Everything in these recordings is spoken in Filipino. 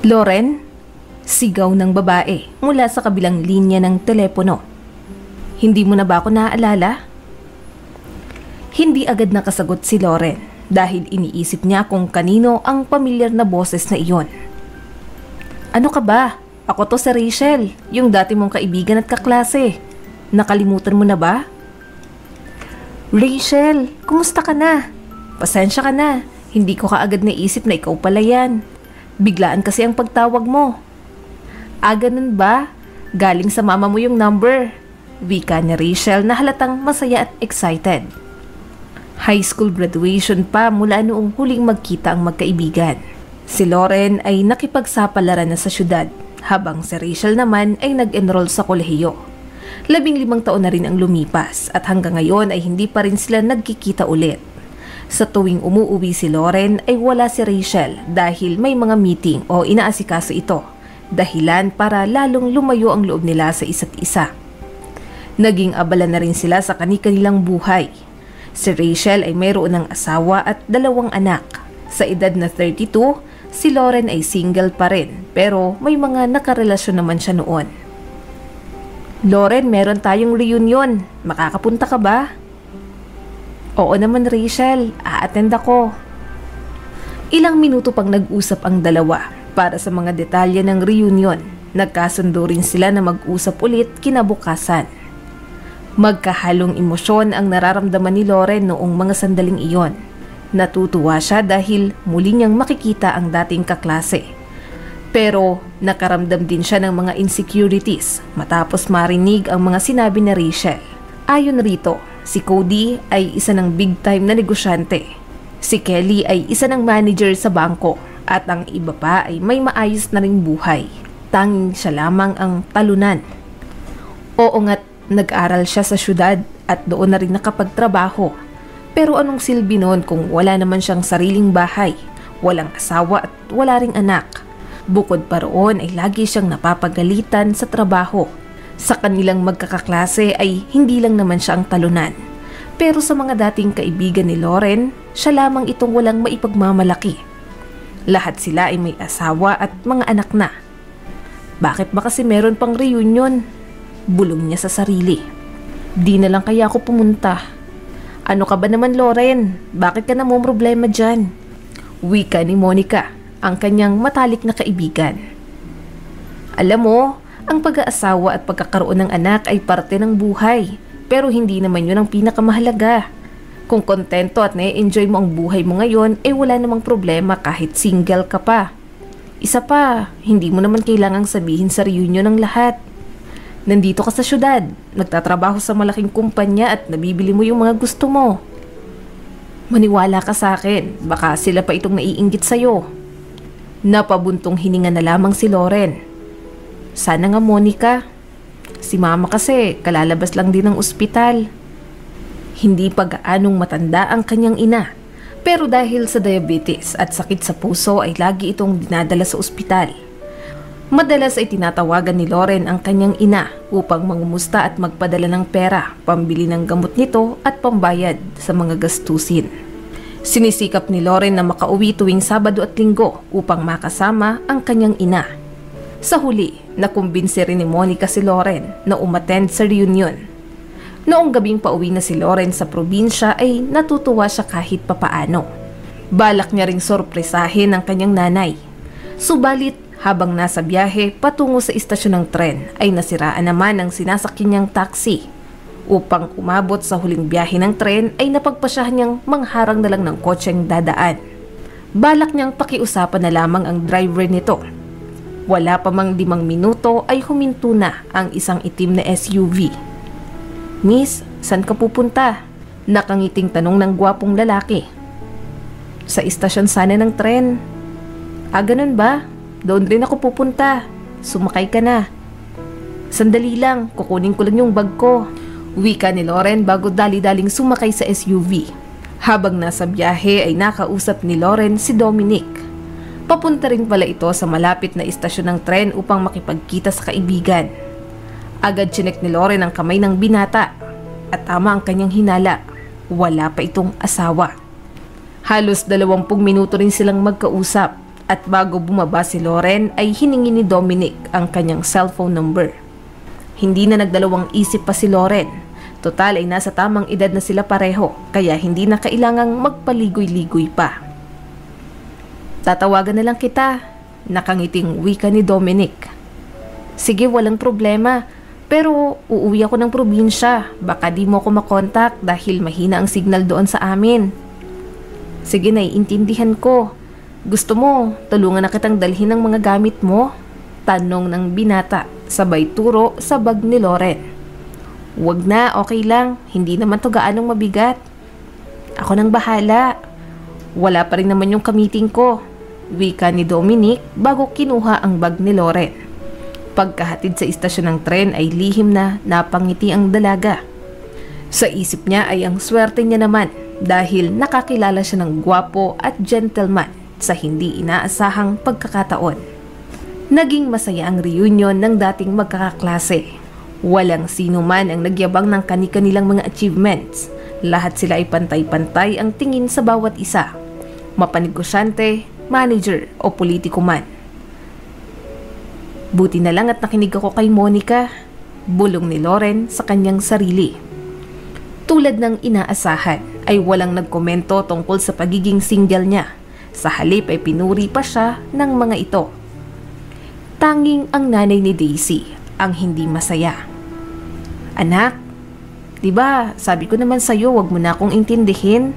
Loren? Sigaw ng babae mula sa kabilang linya ng telepono. Hindi mo na ba ako naaalala? Hindi agad nakasagot si Loren dahil iniisip niya kung kanino ang pamilyar na boses na iyon. Ano ka ba? Ako to si Rachel, yung dati mong kaibigan at kaklase. Nakalimutan mo na ba? Rachel, kumusta ka na? Pasensya ka na, hindi ko kaagad naisip na ikaw pala yan. Biglaan kasi ang pagtawag mo. Ganun ba? Galing sa mama mo yung number. Wika ni Rachel na halatang masaya at excited. High school graduation pa mula noong huling magkita ang magkaibigan. Si Loren ay nakipagsapalaran na sa syudad, habang si Rachel naman ay nag-enroll sa kolehiyo. 15 taon na rin ang lumipas at hanggang ngayon ay hindi pa rin sila nagkikita ulit. Sa tuwing umuuwi si Loren ay wala si Rachel dahil may mga meeting o inaasikaso ito, dahilan para lalong lumayo ang loob nila sa isa't isa. Naging abala na rin sila sa kani-kanilang buhay. Si Rachel ay mayroon ng asawa at 2 anak. Sa edad na 32, si Loren ay single pa rin pero may mga nakarelasyon naman siya noon. Loren, meron tayong reunion. Makakapunta ka ba? Oo naman Rachel, a-attend ako. Ilang minuto pang nag-usap ang dalawa para sa mga detalye ng reunion. Nagkasundo rin sila na mag-usap ulit kinabukasan. Magkahalong emosyon ang nararamdaman ni Loren noong mga sandaling iyon. Natutuwa siya dahil muli niyang makikita ang dating kaklase. Pero nakaramdam din siya ng mga insecurities matapos marinig ang mga sinabi ni Rachel. Ayon rito, si Cody ay isa ng big time na negosyante. Si Kelly ay isa ng manager sa bangko at ang iba pa ay may maayos na ring buhay. Tanging siya lamang ang talunan. Oo nga't nag-aral siya sa syudad at doon na rin nakapagtrabaho. Pero anong silbi noon kung wala naman siyang sariling bahay, walang asawa at wala ring anak. Bukod pa roon ay lagi siyang napapagalitan sa trabaho. Sa kanilang magkakaklase ay hindi lang naman siya ang talunan. Pero sa mga dating kaibigan ni Loren, siya lamang itong walang maipagmamalaki. Lahat sila ay may asawa at mga anak na. Bakit ba kasi meron pang reunion? Bulong niya sa sarili. Di na lang kaya ako pumunta. Ano ka ba naman Loren? Bakit ka namumroblema dyan? Wika ni Monica, ang kanyang matalik na kaibigan. Alam mo, ang pag-aasawa at pagkakaroon ng anak ay parte ng buhay. Pero hindi naman yun ang pinakamahalaga. Kung kontento at na-enjoy mo ang buhay mo ngayon, wala namang problema kahit single ka pa. Isa pa, hindi mo naman kailangang sabihin sa reunion ng lahat. Nandito ka sa syudad, nagtatrabaho sa malaking kumpanya at nabibili mo yung mga gusto mo. Maniwala ka sa akin, baka sila pa itong naiinggit sa'yo. Napabuntong hininga na lamang si Loren. Sana nga Monica. Si mama kasi kalalabas lang din ng ospital. Hindi pa gaanong matanda ang kanyang ina. Pero dahil sa diabetes at sakit sa puso ay lagi itong dinadala sa ospital. Madalas ay tinatawagan ni Loren ang kanyang ina upang mangumusta at magpadala ng pera, pambili ng gamot nito at pambayad sa mga gastusin. Sinisikap ni Loren na makauwi tuwing Sabado at Linggo upang makasama ang kanyang ina. Sa huli, nakumbinsi rin ni Monica si Loren na umattend sa reunion. Noong gabing pauwi na si Loren sa probinsya ay natutuwa siya kahit papaano. Balak niya ring sorpresahin ang kanyang nanay. Subalit, habang nasa biyahe patungo sa istasyon ng tren ay nasiraan naman ang sinasakyan niyang taxi. Upang umabot sa huling biyahe ng tren ay napagpasyahan niyang mangharang na lang ng kotseng dadaan. Balak niyang pakiusapan na lamang ang driver nito. Wala pa mang 5 minuto ay huminto na ang isang itim na SUV. Miss, saan ka pupunta? Nakangiting tanong ng gwapong lalaki. Sa istasyon sana ng tren. Ganun ba? Doon rin ako pupunta. Sumakay ka na. Sandali lang, kukunin ko lang yung bag ko. Wika ni Loren bago dali-daling sumakay sa SUV. Habang nasa biyahe ay nakausap ni Loren si Dominic. Papunta rin pala ito sa malapit na istasyon ng tren upang makipagkita sa kaibigan. Agad chinek ni Loren ang kamay ng binata at tama ang kanyang hinala. Wala pa itong asawa. Halos 20 minuto rin silang magkausap At bago bumaba si Loren ay hiningi ni Dominic ang kanyang cellphone number. Hindi na nagdalawang isip pa si Loren. Total ay nasa tamang edad na sila pareho kaya hindi na kailangang magpaligoy-ligoy pa. Tatawagan na lang kita, nakangiting wika ni Dominic. Sige, walang problema, pero uuwi ako ng probinsya. Baka di mo ako makontak dahil mahina ang signal doon sa amin. Sige, naiintindihan ko. Gusto mo, tulungan na kitang dalhin ng mga gamit mo? Tanong ng binata, sabay turo sa bag ni Loren. Wag na, okay lang. Hindi naman to gaanong mabigat. Ako nang bahala. Wala pa rin naman yung kamiting ko. Wika ni Dominic bago kinuha ang bag ni Loren. Pagkahatid sa istasyon ng tren ay lihim na napangiti ang dalaga. Sa isip niya ay ang swerte niya naman dahil nakakilala siya ng gwapo at gentleman sa hindi inaasahang pagkakataon. Naging masaya ang reunion ng dating magkakaklase. Walang sino man ang nagyabang ng kani-kanilang mga achievements. Lahat sila ay pantay-pantay ang tingin sa bawat isa. Mapanegosyante, manager o politiko man. Buti na lang at nakinig ako kay Monica, bulong ni Loren sa kanyang sarili. Tulad ng inaasahan ay walang nagkomento tungkol sa pagiging single niya. Sa halip ay pinuri pa siya ng mga ito. Tanging ang nanay ni Daisy ang hindi masaya. Anak, diba sabi ko naman sa'yo wag mo na akong intindihin.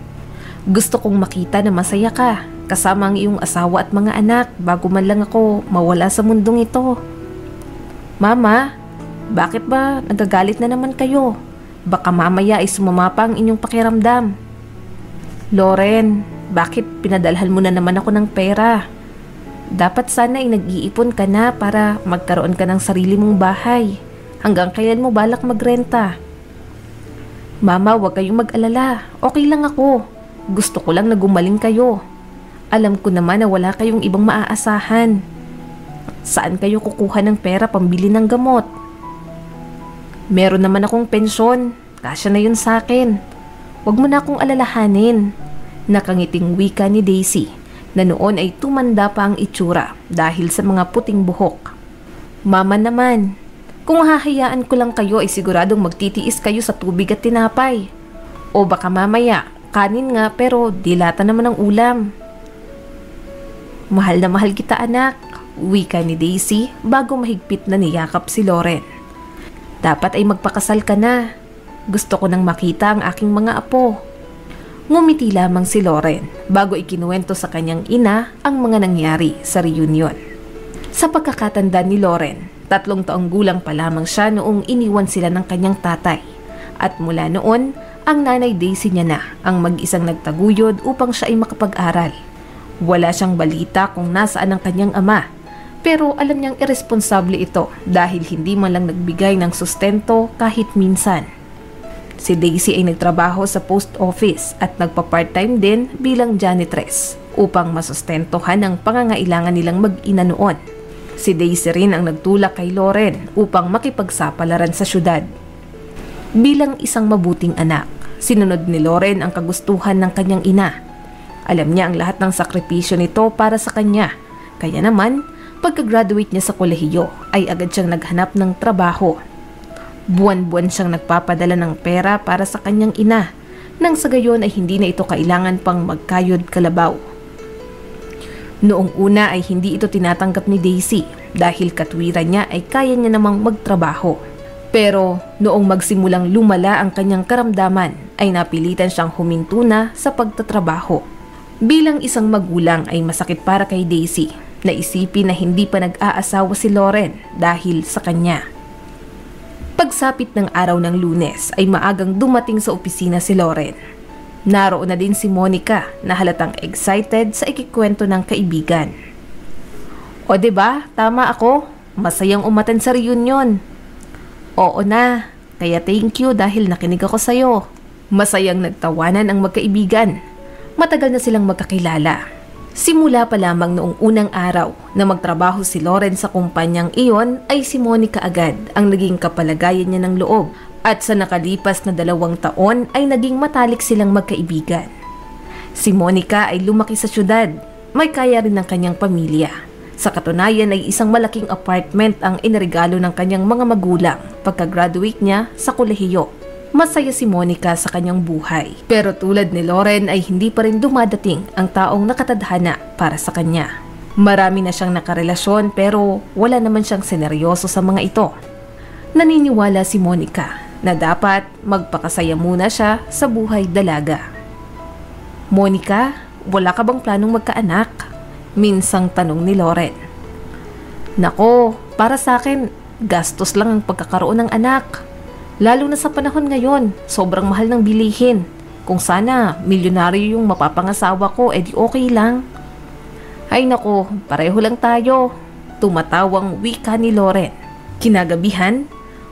Gusto kong makita na masaya ka kasama ang iyong asawa at mga anak bago man lang ako mawala sa mundong ito. Mama, bakit ba nagagalit na naman kayo? Baka mamaya ay sumama pa ang inyong pakiramdam. Loren, bakit pinadalhan mo na naman ako ng pera? Dapat sana ay nag-iipon ka na para magkaroon ka ng sarili mong bahay. Hanggang kailan mo balak magrenta? Mama, huwag kayong mag-alala. Okay lang ako. Gusto ko lang na gumaling kayo. Alam ko naman na wala kayong ibang maaasahan. Saan kayo kukuha ng pera pambili ng gamot? Meron naman akong pensyon. Kasya na yun sa akin. Huwag mo na akong alalahanin. Nakangiting wika ni Daisy na noon ay tumanda pa ang itsura dahil sa mga puting buhok. Mama naman, kung hahayaan ko lang kayo ay siguradong magtitiis kayo sa tubig at tinapay. O baka mamaya, kanin nga pero dilata naman ang ulam. Mahal na mahal kita anak, wika ni Daisy bago mahigpit na niyakap si Loren. Dapat ay magpakasal ka na. Gusto ko nang makita ang aking mga apo. Ngumiti lamang si Loren bago ikinuwento sa kanyang ina ang mga nangyari sa reunion. Sa pagkakatanda ni Loren, 3 taong gulang pa lamang siya noong iniwan sila ng kanyang tatay. At mula noon, ang nanay Daisy niya na ang mag-isang nagtaguyod upang siya ay makapag-aral. Wala siyang balita kung nasaan ang kanyang ama, pero alam niyang irresponsable ito dahil hindi man lang nagbigay ng sustento kahit minsan. Si Daisy ay nagtrabaho sa post office at nagpa-part-time din bilang janitress upang masustentohan ang pangangailangan nilang mag-ina noon. Si Daisy rin ang nagtulak kay Loren upang makipagsapalaran sa syudad. Bilang isang mabuting anak, sinunod ni Loren ang kagustuhan ng kanyang ina. Alam niya ang lahat ng sakripisyo nito para sa kanya. Kaya naman, pagka-graduate niya sa kolehiyo ay agad siyang naghanap ng trabaho. Buwan-buwan siyang nagpapadala ng pera para sa kanyang ina, nang sa gayon ay hindi na ito kailangan pang magkayod kalabaw. Noong una ay hindi ito tinatanggap ni Daisy dahil katwiran niya ay kaya niya namang magtrabaho. Pero noong magsimulang lumala ang kanyang karamdaman ay napilitan siyang huminto na sa pagtatrabaho. Bilang isang magulang ay masakit para kay Daisy na isipin na hindi pa nag-aasawa si Loren dahil sa kanya. Pagsapit ng araw ng Lunes ay maagang dumating sa opisina si Loren. Naroon na din si Monica na halatang excited sa ikikwento ng kaibigan. O diba, tama ako, masayang umatan sa reunion. Oo na, kaya thank you dahil nakinig ako sa'yo. Masayang nagtawanan ang magkaibigan. Matagal na silang magkakilala. Simula pa lamang noong unang araw na magtrabaho si Loren sa kumpanyang iyon ay si Monica agad ang naging kapalagayan niya ng loob at sa nakalipas na 2 taon ay naging matalik silang magkaibigan. Si Monica ay lumaki sa syudad. may kaya rin ng kanyang pamilya. Sa katunayan ay isang malaking apartment ang iniregalo ng kanyang mga magulang pagka-graduate niya sa kolehiyo. Masaya si Monica sa kanyang buhay. Pero tulad ni Loren ay hindi pa rin dumadating ang taong nakatadhana para sa kanya. Marami na siyang nakarelasyon pero wala naman siyang seneryoso sa mga ito. Naniniwala si Monica na dapat magpakasaya muna siya sa buhay dalaga. Monica, wala ka bang planong magkaanak? Minsang tanong ni Loren. Nako, para sa akin, gastos lang ang pagkakaroon ng anak. Lalo na sa panahon ngayon, sobrang mahal ng bilihin. Kung sana milyonaryo yung mapapangasawa ko, edi okay lang. Ay nako, pareho lang tayo. Tumatawang wika ni Loren. Kinagabihan,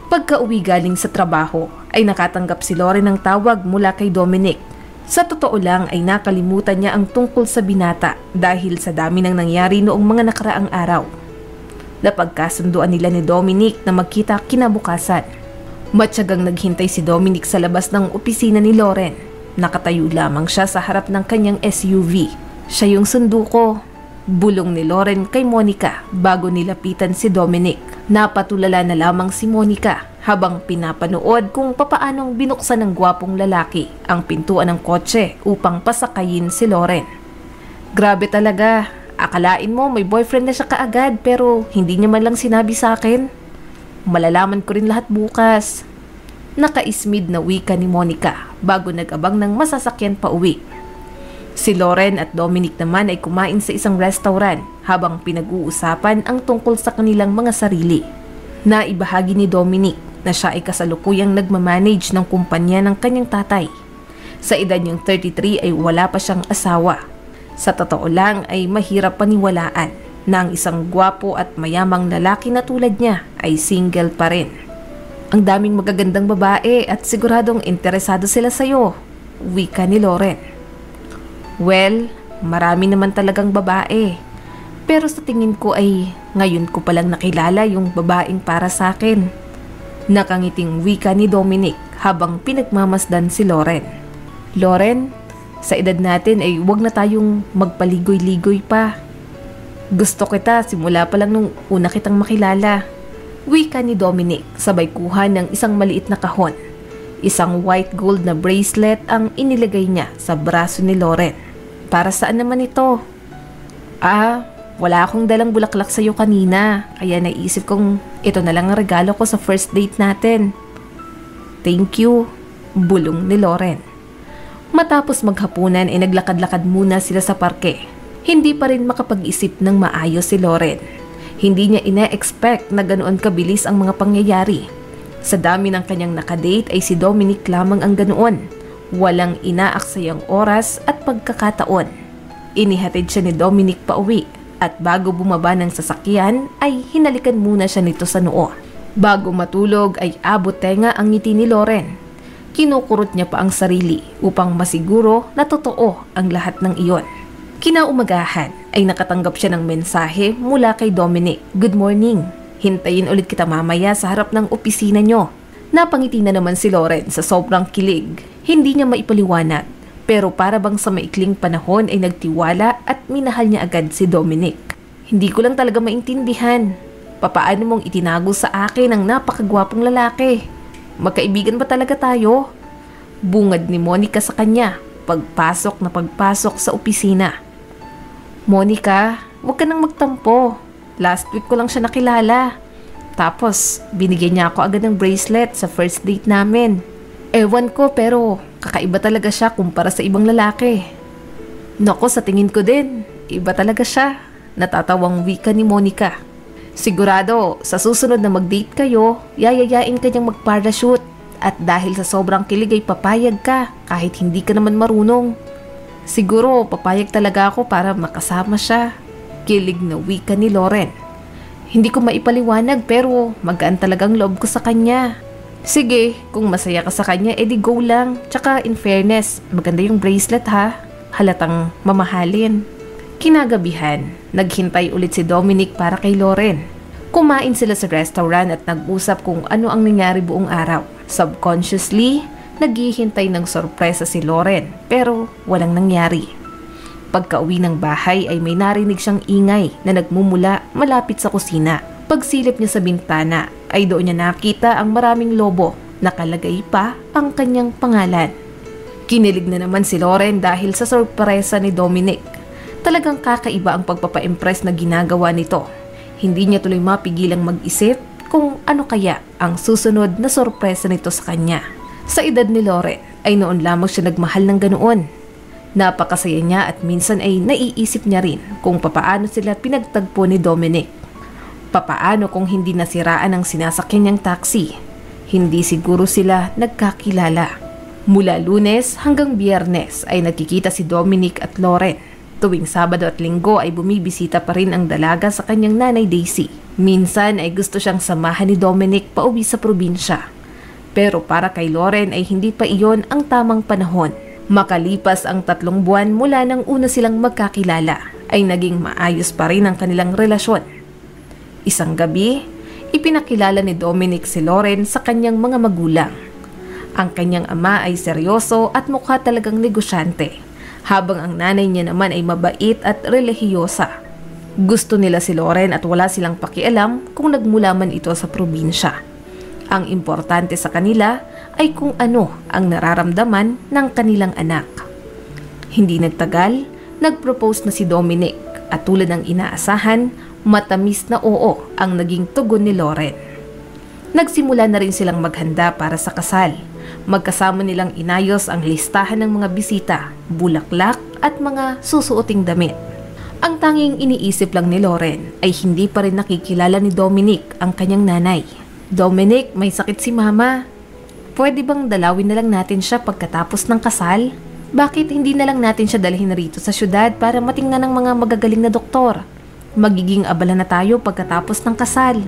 pagka-uwi galing sa trabaho, ay nakatanggap si Loren ng tawag mula kay Dominic. Sa totoo lang ay nakalimutan niya ang tungkol sa binata dahil sa dami ng nangyari noong mga nakaraang araw. Napagkasunduan nila ni Dominic na magkita kinabukasan. Matyagang naghintay si Dominic sa labas ng opisina ni Loren. Nakatayo lamang siya sa harap ng kanyang SUV. Siya yung sundo ko. Bulong ni Loren kay Monica bago nilapitan si Dominic. Napatulala na lamang si Monica habang pinapanood kung papaanong binuksan ng gwapong lalaki ang pintuan ng kotse upang pasakayin si Loren. Grabe talaga, akalain mo may boyfriend na siya kaagad pero hindi niya man lang sinabi sa akin. Malalaman ko rin lahat bukas. Nakaismid na wika ni Monica bago nag-abang ng masasakyan pa uwi. Si Loren at Dominic naman ay kumain sa isang restaurant habang pinag-uusapan ang tungkol sa kanilang mga sarili. Naibahagi ni Dominic na siya ay kasalukuyang nagmamanage ng kumpanya ng kanyang tatay. Sa edad niyang 33 ay wala pa siyang asawa. Sa totoo lang ay mahirap paniwalaan na ang isang gwapo at mayamang lalaki na tulad niya ay single pa rin. Ang daming magagandang babae at siguradong interesado sila sa'yo, wika ni Loren. Well, marami naman talagang babae. Pero sa tingin ko ay ngayon ko palang nakilala yung babaeng para sa akin. Nakangiting wika ni Dominic habang pinagmamasdan si Loren. Loren, sa edad natin ay huwag na tayong magpaligoy-ligoy pa. Gusto kita simula pa lang nung una kitang makilala. Wika ni Dominic sabay kuha ng isang maliit na kahon. Isang white gold na bracelet ang inilagay niya sa braso ni Loren. Para saan naman ito? Wala akong dalang bulaklak sa'yo kanina, kaya naisip kong ito na lang ang regalo ko sa first date natin. Thank you, bulong ni Loren. Matapos maghapunan ay naglakad-lakad muna sila sa parke. Hindi pa rin makapag-isip ng maayos si Loren. Hindi niya ina-expect na ganoon kabilis ang mga pangyayari. Sa dami ng kanyang nakadate ay si Dominic lamang ang ganoon. Walang inaaksayang oras at pagkakataon. Inihatid siya ni Dominic pa uwi at bago bumaba ng sasakyan ay hinalikan muna siya nito sa noo. Bago matulog ay abot tenga ang ngiti ni Loren. Kinukurot niya pa ang sarili upang masiguro na totoo ang lahat ng iyon. Kinaumagahan ay nakatanggap siya ng mensahe mula kay Dominic. Good morning. Hintayin ulit kita mamaya sa harap ng opisina niyo. Napangiti na naman si Loren sa sobrang kilig. Hindi niya maipaliwanag, pero para bang sa maikling panahon ay nagtiwala at minahal niya agad si Dominic. Hindi ko lang talaga maintindihan. Papaano mong itinago sa akin ang napakagwapong lalaki? Magkaibigan ba talaga tayo? Bungad ni Monica sa kanya, pagpasok na pagpasok sa opisina. Monica, huwag ka nang magtampo. Last week ko lang siya nakilala. Tapos, binigyan niya ako agad ng bracelet sa first date namin. Ewan ko pero kakaiba talaga siya kumpara sa ibang lalaki. Nako, sa tingin ko din, iba talaga siya. Natatawang wika ni Monica. Sigurado, sa susunod na mag-date kayo, yayayain ka niyang mag-parachute. At dahil sa sobrang kilig ay papayag ka kahit hindi ka naman marunong. Siguro, papayag talaga ako para makasama siya. Kilig na wika ni Loren. Hindi ko maipaliwanag pero magaan talagang loob ko sa kanya. Sige, kung masaya ka sa kanya, edi go lang. Tsaka in fairness, maganda yung bracelet ha. Halatang mamahalin. Kinagabihan, naghintay ulit si Dominic para kay Loren. Kumain sila sa restaurant at nag-usap kung ano ang nangyari buong araw. Subconsciously, naghihintay ng sorpresa si Loren pero walang nangyari. Pagka-uwi ng bahay ay may narinig siyang ingay na nagmumula malapit sa kusina. Pagsilip niya sa bintana ay doon niya nakita ang maraming lobo. Nakalagay pa ang kanyang pangalan. Kinilig na naman si Loren dahil sa sorpresa ni Dominic. Talagang kakaiba ang pagpapa-impress na ginagawa nito. Hindi niya tuloy mapigilang mag-isip kung ano kaya ang susunod na sorpresa nito sa kanya. Sa edad ni Loren ay noon lamang siya nagmahal ng ganoon. Napakasaya niya at minsan ay naiisip niya rin kung papaano sila pinagtagpo ni Dominic. Papaano kung hindi nasiraan ang sinasakyan niyang taxi? Hindi siguro sila nagkakilala. Mula Lunes hanggang Biyernes ay nagkikita si Dominic at Loren. Tuwing Sabado at Linggo ay bumibisita pa rin ang dalaga sa kanyang nanay Daisy. Minsan ay gusto siyang samahan ni Dominic pauwi sa probinsya. Pero para kay Loren ay hindi pa iyon ang tamang panahon. Makalipas ang 3 buwan mula nang una silang magkakilala, ay naging maayos pa rin ang kanilang relasyon. Isang gabi, ipinakilala ni Dominic si Loren sa kanyang mga magulang. Ang kanyang ama ay seryoso at mukha talagang negosyante, habang ang nanay niya naman ay mabait at relihiyosa. Gusto nila si Loren at wala silang pakialam kung nagmula man ito sa probinsya. Ang importante sa kanila ay kung ano ang nararamdaman ng kanilang anak. Hindi nagtagal, nag-propose na si Dominic at tulad ng inaasahan, matamis na oo ang naging tugon ni Loren. Nagsimula na rin silang maghanda para sa kasal. Magkasama nilang inayos ang listahan ng mga bisita, bulaklak at mga susuoting damit. Ang tanging iniisip lang ni Loren ay hindi pa rin nakikilala ni Dominic ang kanyang nanay. Dominic, may sakit si mama. Pwede bang dalawin na lang natin siya pagkatapos ng kasal? Bakit hindi na lang natin siya dalhin rito sa syudad para matingnan ng mga magagaling na doktor? Magiging abala na tayo pagkatapos ng kasal.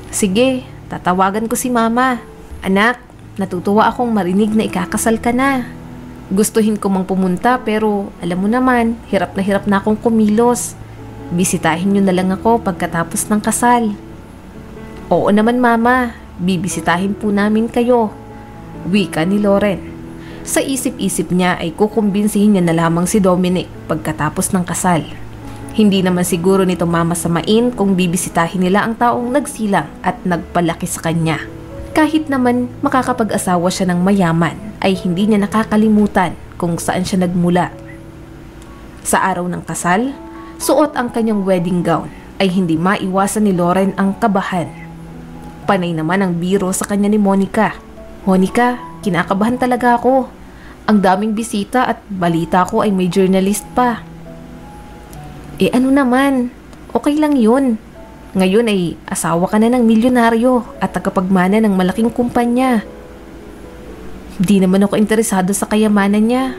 Sige, tatawagan ko si mama. Anak, natutuwa akong marinig na ikakasal ka na. Gustuhin ko mang pumunta pero alam mo naman, hirap na akong kumilos. Bisitahin niyo na lang ako pagkatapos ng kasal. Oo naman mama, bibisitahin po namin kayo. Wika ni Loren. Sa isip-isip niya ay kukumbinsihin niya na lamang si Dominic pagkatapos ng kasal. Hindi naman siguro nito mamasamain kung bibisitahin nila ang taong nagsilang at nagpalaki sa kanya. Kahit naman makakapag-asawa siya ng mayaman, ay hindi niya nakakalimutan kung saan siya nagmula. Sa araw ng kasal, suot ang kanyang wedding gown, ay hindi maiwasan ni Loren ang kabahan. Panay naman ang biro sa kanya ni Monica. Monica, kinakabahan talaga ako. Ang daming bisita at balita ko ay may journalist pa. Ano naman, okay lang yun. Ngayon ay asawa ka na ng milyonaryo at tagapagmana ng malaking kumpanya. Di naman ako interesado sa kayamanan niya.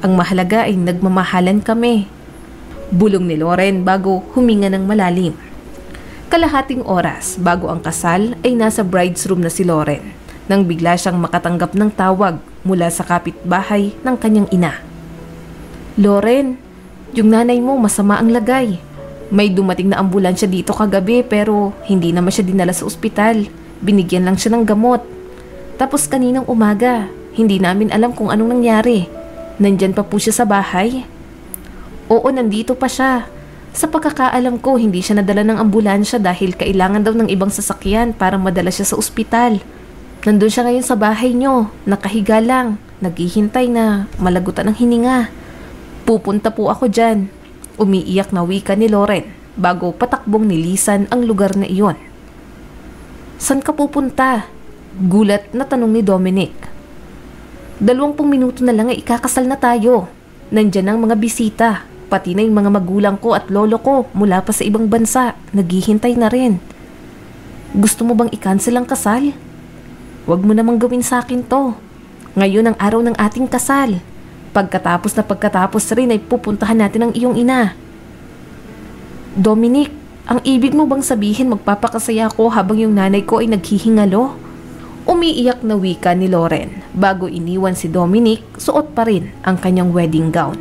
Ang mahalaga ay nagmamahalan kami. Bulong ni Loren bago huminga ng malalim. Kalahating oras bago ang kasal ay nasa bride's room na si Loren nang bigla siyang makatanggap ng tawag mula sa kapitbahay ng kanyang ina. Loren, yung nanay mo masama ang lagay. May dumating na ambulansya dito kagabi pero hindi naman siya dinala sa ospital. Binigyan lang siya ng gamot. Tapos kaninang umaga, hindi namin alam kung anong nangyari. Nandyan pa po siya sa bahay. Oo, nandito pa siya. Sa pagkakaalam ko, hindi siya nadala ng ambulansya dahil kailangan daw ng ibang sasakyan para madala siya sa ospital. Nandun siya ngayon sa bahay nyo, nakahiga lang, naghihintay na malagutan ng hininga. Pupunta po ako dyan. Umiiyak na wika ni Loren bago patakbong nilisan ang lugar na iyon. San ka pupunta? Gulat na tanong ni Dominic. 20 minuto na lang ay ikakasal na tayo. Nandyan ang mga bisita. Pati na yung mga magulang ko at lolo ko mula pa sa ibang bansa, naghihintay na rin. Gusto mo bang i-cancel ang kasal? Huwag mo namang gawin sa akin to. Ngayon ang araw ng ating kasal. Pagkatapos rin ay pupuntahan natin ang iyong ina. Dominic, ang ibig mo bang sabihin magpapakasaya ko habang yung nanay ko ay naghihingalo? Umiiyak na wika ni Loren bago iniwan si Dominic, suot pa rin ang kanyang wedding gown.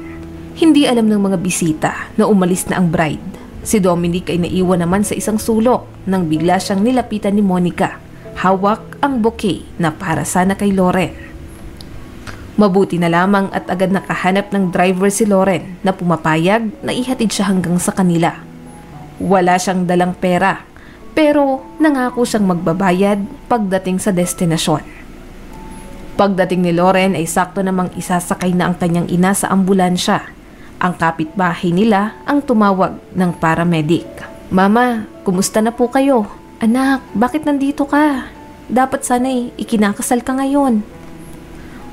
Hindi alam ng mga bisita na umalis na ang bride. Si Dominic ay naiwan naman sa isang sulok nang bigla siyang nilapitan ni Monica. Hawak ang bouquet na para sana kay Loren. Mabuti na lamang at agad nakahanap ng driver si Loren na pumapayag na ihatid siya hanggang sa kanila. Wala siyang dalang pera, pero nangako siyang magbabayad pagdating sa destinasyon. Pagdating ni Loren ay sakto namang isasakay na ang kanyang ina sa ambulansya. Ang kapitbahay nila ang tumawag ng paramedic. "Mama, kumusta na po kayo?" "Anak, bakit nandito ka? Dapat sana'y ikinakasal ka ngayon."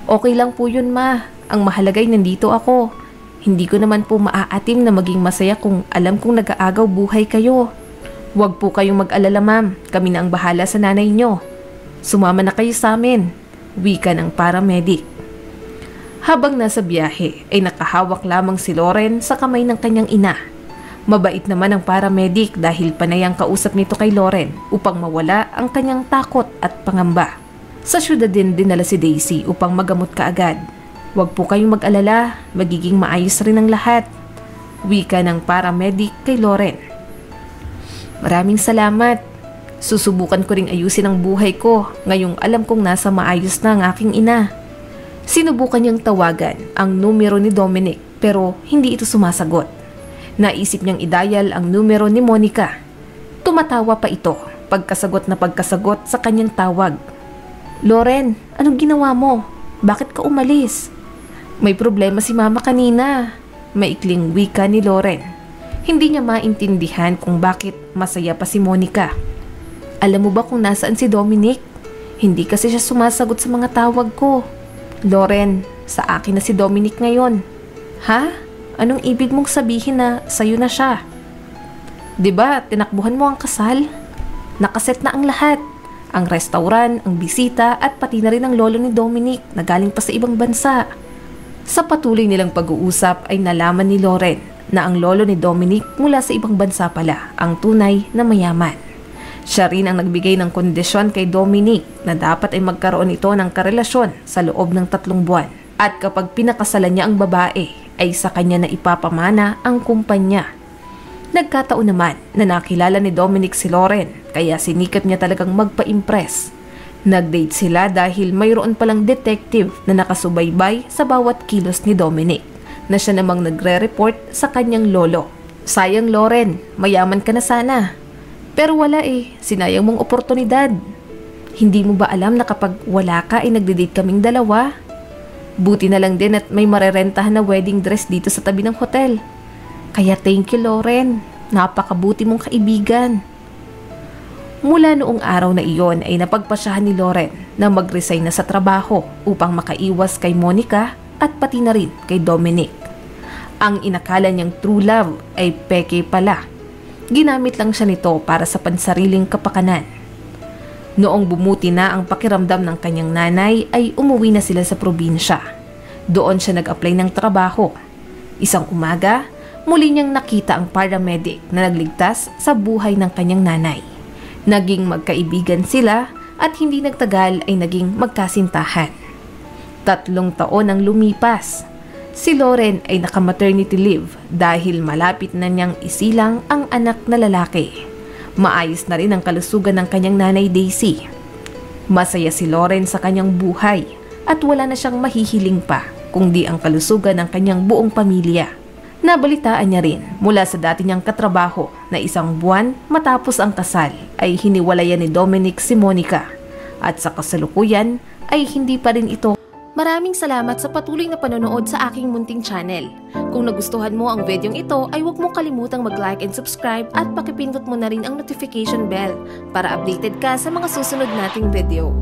"Okay lang po yun, ma. Ang mahalagay nandito ako. Hindi ko naman po maaatim na maging masaya kung alam kong nag-aagaw buhay kayo. Huwag po kayong mag-alala, ma'am. Kami na ang bahala sa nanay nyo. Sumama na kayo sa amin," wika ng paramedic. Habang nasa biyahe ay nakahawak lamang si Loren sa kamay ng kanyang ina. Mabait naman ang paramedic dahil panay ang kausap nito kay Loren upang mawala ang kanyang takot at pangamba. Sa syudad din dinala si Daisy upang magamot kaagad. "Huwag po kayong mag-alala, magiging maayos rin ang lahat," wika ng paramedic kay Loren. "Maraming salamat. Susubukan ko ring ayusin ang buhay ko ngayong alam kong nasa maayos na ang aking ina." Sinubukan niyang tawagan ang numero ni Dominic pero hindi ito sumasagot. Naisip niyang i-dial ang numero ni Monica. Tumatawa pa ito pagkasagot na pagkasagot sa kanyang tawag. "Loren, anong ginawa mo? Bakit ka umalis?" "May problema si mama kanina," maikling wika ni Loren. Hindi niya maintindihan kung bakit masaya pa si Monica. "Alam mo ba kung nasaan si Dominic? Hindi kasi siya sumasagot sa mga tawag ko." "Loren, sa akin na si Dominic ngayon." "Ha? Anong ibig mong sabihin na sa'yo na siya? 'Di ba tinakbuhan mo ang kasal? Nakaset na ang lahat. Ang restaurant, ang bisita at pati na rin ang lolo ni Dominic na galing pa sa ibang bansa." Sa patuloy nilang pag-uusap ay nalaman ni Loren na ang lolo ni Dominic mula sa ibang bansa pala ang tunay na mayaman. Siya rin ang nagbigay ng kondisyon kay Dominic na dapat ay magkaroon ito ng karelasyon sa loob ng 3 buwan. At kapag pinakasalan niya ang babae, ay sa kanya na ipapamana ang kumpanya. Nagkataon naman na nakilala ni Dominic si Loren kaya sinikap niya talagang magpa-impress. Nag-date sila dahil mayroon palang detective na nakasubaybay sa bawat kilos ni Dominic na siya namang nagre-report sa kanyang lolo. "Sayang Loren, mayaman ka na sana. Pero wala sinayang mong oportunidad. Hindi mo ba alam na kapag wala ka ay nagde-date kaming dalawa? Buti na lang din at may marerentahan na wedding dress dito sa tabi ng hotel. Kaya thank you Loren, napakabuti mong kaibigan." Mula noong araw na iyon ay napagpasyahan ni Loren na mag-resign na sa trabaho upang makaiwas kay Monica at pati na rin kay Dominic. Ang inakala niyang true love ay peke pala. Ginamit lang siya nito para sa pansariling kapakanan. Noong bumuti na ang pakiramdam ng kanyang nanay ay umuwi na sila sa probinsya. Doon siya nag-apply ng trabaho. Isang umaga, muli niyang nakita ang paramedic na nagligtas sa buhay ng kanyang nanay. Naging magkaibigan sila at hindi nagtagal ay naging magkasintahan. 3 taon ang lumipas. Si Loren ay naka-maternity leave dahil malapit na niyang isilang ang anak na lalaki. Maayos na rin ang kalusugan ng kanyang nanay Daisy. Masaya si Loren sa kanyang buhay at wala na siyang mahihiling pa kundi ang kalusugan ng kanyang buong pamilya. Nabalitaan niya rin mula sa dati niyang katrabaho na 1 buwan matapos ang kasal ay hiniwalayan ni Dominic si Monica at sa kasalukuyan ay hindi pa rin ito. Maraming salamat sa patuloy na panonood sa aking munting channel. Kung nagustuhan mo ang videong ito ay huwag mong kalimutang mag-like and subscribe at pakipindot mo na rin ang notification bell para updated ka sa mga susunod nating video.